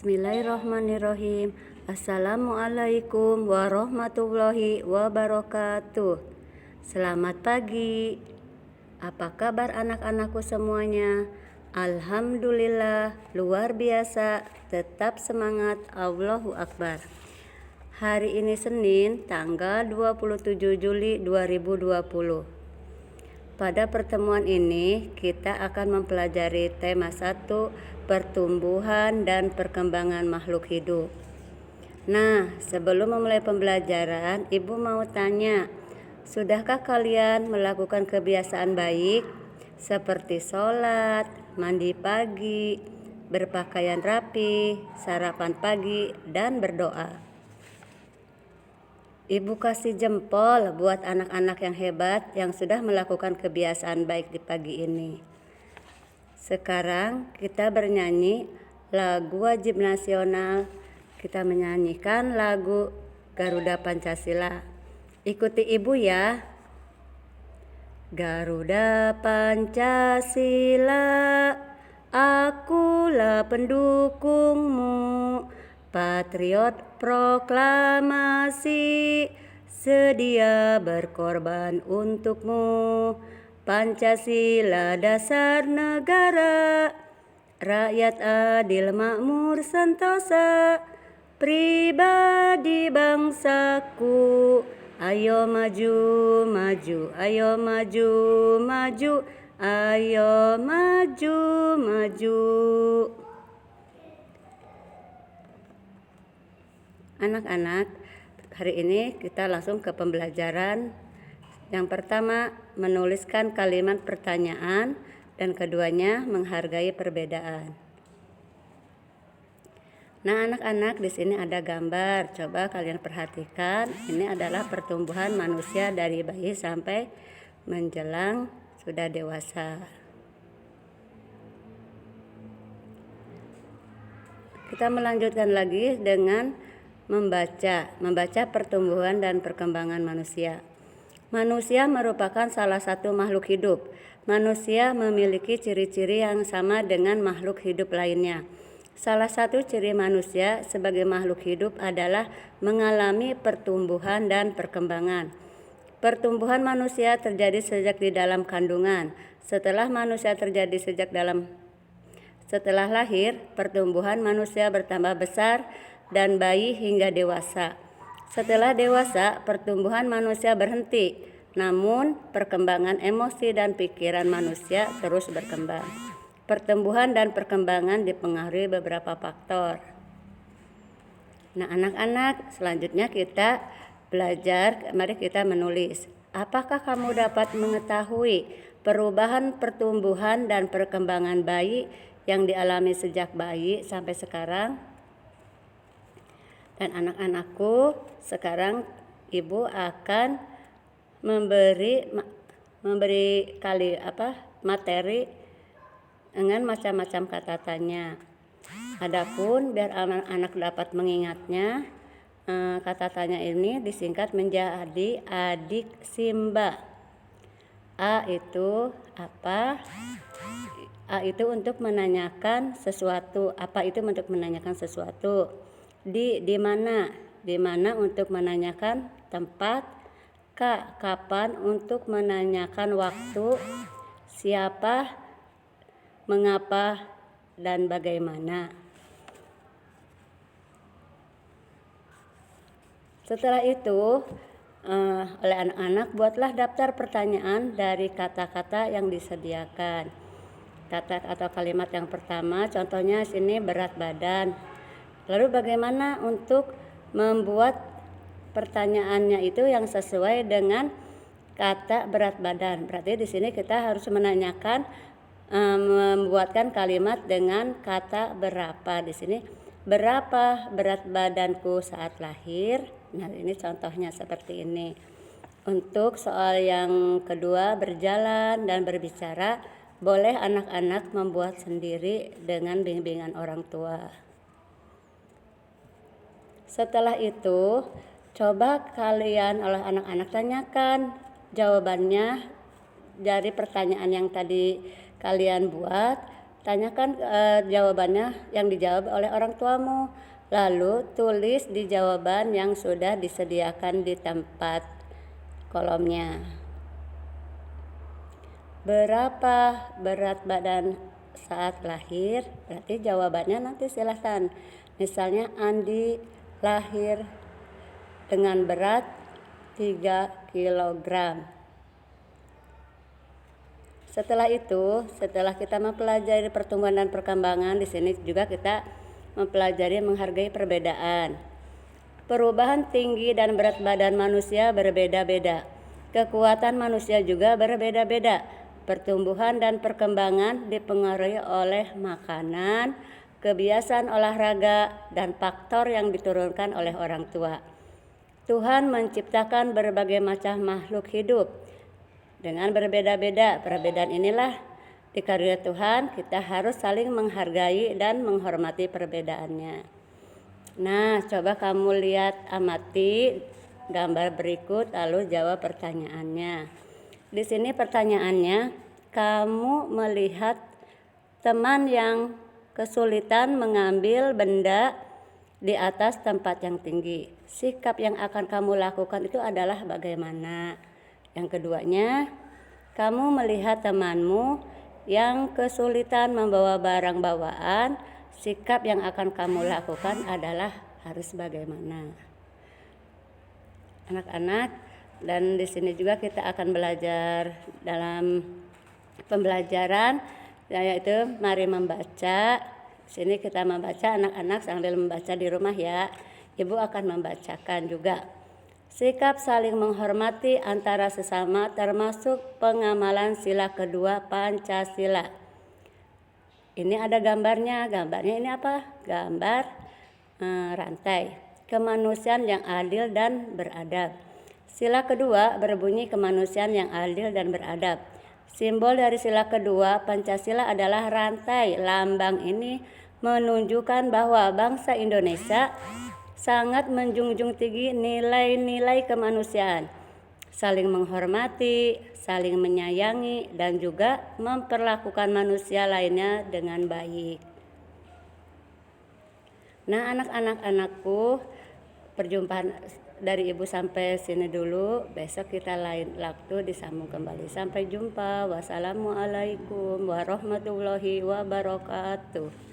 Bismillahirrahmanirrahim. Assalamualaikum warahmatullahi wabarakatuh. Selamat pagi. Apa kabar anak-anakku semuanya? Alhamdulillah, luar biasa. Tetap semangat. Allahu Akbar. Hari ini Senin, tanggal 27 Juli 2020. Pada pertemuan ini kita akan mempelajari tema 1, pertumbuhan dan perkembangan makhluk hidup. Nah, sebelum memulai pembelajaran, Ibu mau tanya, sudahkah kalian melakukan kebiasaan baik seperti sholat, mandi pagi, berpakaian rapi, sarapan pagi, dan berdoa? Ibu kasih jempol buat anak-anak yang hebat yang sudah melakukan kebiasaan baik di pagi ini. Sekarang kita bernyanyi lagu wajib nasional. Kita menyanyikan lagu Garuda Pancasila. Ikuti Ibu ya. Garuda Pancasila, akulah pendukungmu. Patriot proklamasi, sedia berkorban untukmu. Pancasila dasar negara, rakyat adil makmur sentosa, pribadi bangsaku. Ayo maju, maju, ayo maju, maju, ayo maju, maju. Anak-anak, hari ini kita langsung ke pembelajaran. Yang pertama, menuliskan kalimat pertanyaan, dan keduanya menghargai perbedaan. Nah, anak-anak, di sini ada gambar. Coba kalian perhatikan. Ini adalah pertumbuhan manusia dari bayi sampai menjelang sudah dewasa. Kita melanjutkan lagi dengan membaca pertumbuhan dan perkembangan manusia. Manusia merupakan salah satu makhluk hidup. Manusia memiliki ciri-ciri yang sama dengan makhluk hidup lainnya. Salah satu ciri manusia sebagai makhluk hidup adalah mengalami pertumbuhan dan perkembangan. Pertumbuhan manusia terjadi sejak di dalam kandungan. Setelah lahir, pertumbuhan manusia bertambah besar dan bayi hingga dewasa. Setelah dewasa, pertumbuhan manusia berhenti, namun perkembangan emosi dan pikiran manusia terus berkembang. Pertumbuhan dan perkembangan dipengaruhi beberapa faktor. Nah, anak-anak, selanjutnya kita belajar, mari kita menulis. Apakah kamu dapat mengetahui perubahan pertumbuhan dan perkembangan bayi yang dialami sejak bayi sampai sekarang? Dan anak-anakku, sekarang Ibu akan memberi materi dengan macam-macam kata tanya. Adapun biar anak-anak dapat mengingatnya, kata tanya ini disingkat menjadi adik Simba. A itu apa? A itu untuk menanyakan sesuatu. Apa itu untuk menanyakan sesuatu? Di mana? Di mana untuk menanyakan tempat. K, kapan untuk menanyakan waktu. Siapa, mengapa, dan bagaimana. Setelah itu, oleh anak-anak buatlah daftar pertanyaan dari kata-kata yang disediakan. Kata atau kalimat yang pertama, contohnya sini berat badan. Lalu bagaimana untuk membuat pertanyaannya itu yang sesuai dengan kata berat badan? Berarti di sini kita harus menanyakan, membuatkan kalimat dengan kata berapa. Di sini berapa berat badanku saat lahir? Nah, ini contohnya seperti ini. Untuk soal yang kedua, berjalan dan berbicara, boleh anak-anak membuat sendiri dengan bimbingan orang tua. Setelah itu, coba kalian oleh anak-anak tanyakan jawabannya dari pertanyaan yang tadi kalian buat. Tanyakan jawabannya yang dijawab oleh orang tuamu. Lalu tulis di jawaban yang sudah disediakan di tempat kolomnya. Berapa berat badan saat lahir? Berarti jawabannya nanti silahkan. Misalnya Andi lahir dengan berat 3 kg. Setelah itu, setelah kita mempelajari pertumbuhan dan perkembangan, di sini juga kita mempelajari menghargai perbedaan. Perubahan tinggi dan berat badan manusia berbeda-beda. Kekuatan manusia juga berbeda-beda. Pertumbuhan dan perkembangan dipengaruhi oleh makanan, kebiasaan olahraga, dan faktor yang diturunkan oleh orang tua. Tuhan menciptakan berbagai macam makhluk hidup dengan berbeda-beda. Perbedaan inilah dikarunia Tuhan, kita harus saling menghargai dan menghormati perbedaannya. Nah, coba kamu lihat, amati gambar berikut lalu jawab pertanyaannya. Di sini pertanyaannya, kamu melihat teman yang kesulitan mengambil benda di atas tempat yang tinggi. Sikap yang akan kamu lakukan itu adalah bagaimana? Yang keduanya, kamu melihat temanmu yang kesulitan membawa barang bawaan. Sikap yang akan kamu lakukan adalah harus bagaimana? Anak-anak, dan di sini juga kita akan belajar dalam pembelajaran, yaitu mari membaca. Sini kita membaca, anak-anak sambil membaca di rumah ya. Ibu akan membacakan juga. Sikap saling menghormati antara sesama termasuk pengamalan sila kedua Pancasila. Ini ada gambarnya. Gambarnya ini apa? Gambar rantai. Kemanusiaan yang adil dan beradab. Sila kedua berbunyi kemanusiaan yang adil dan beradab. Simbol dari sila kedua Pancasila adalah rantai. Lambang ini menunjukkan bahwa bangsa Indonesia sangat menjunjung tinggi nilai-nilai kemanusiaan, saling menghormati, saling menyayangi, dan juga memperlakukan manusia lainnya dengan baik. Nah, anak-anakku, perjumpaan dari Ibu sampai sini dulu. Besok kita lain waktu disambung kembali. Sampai jumpa. Wassalamualaikum warahmatullahi wabarakatuh.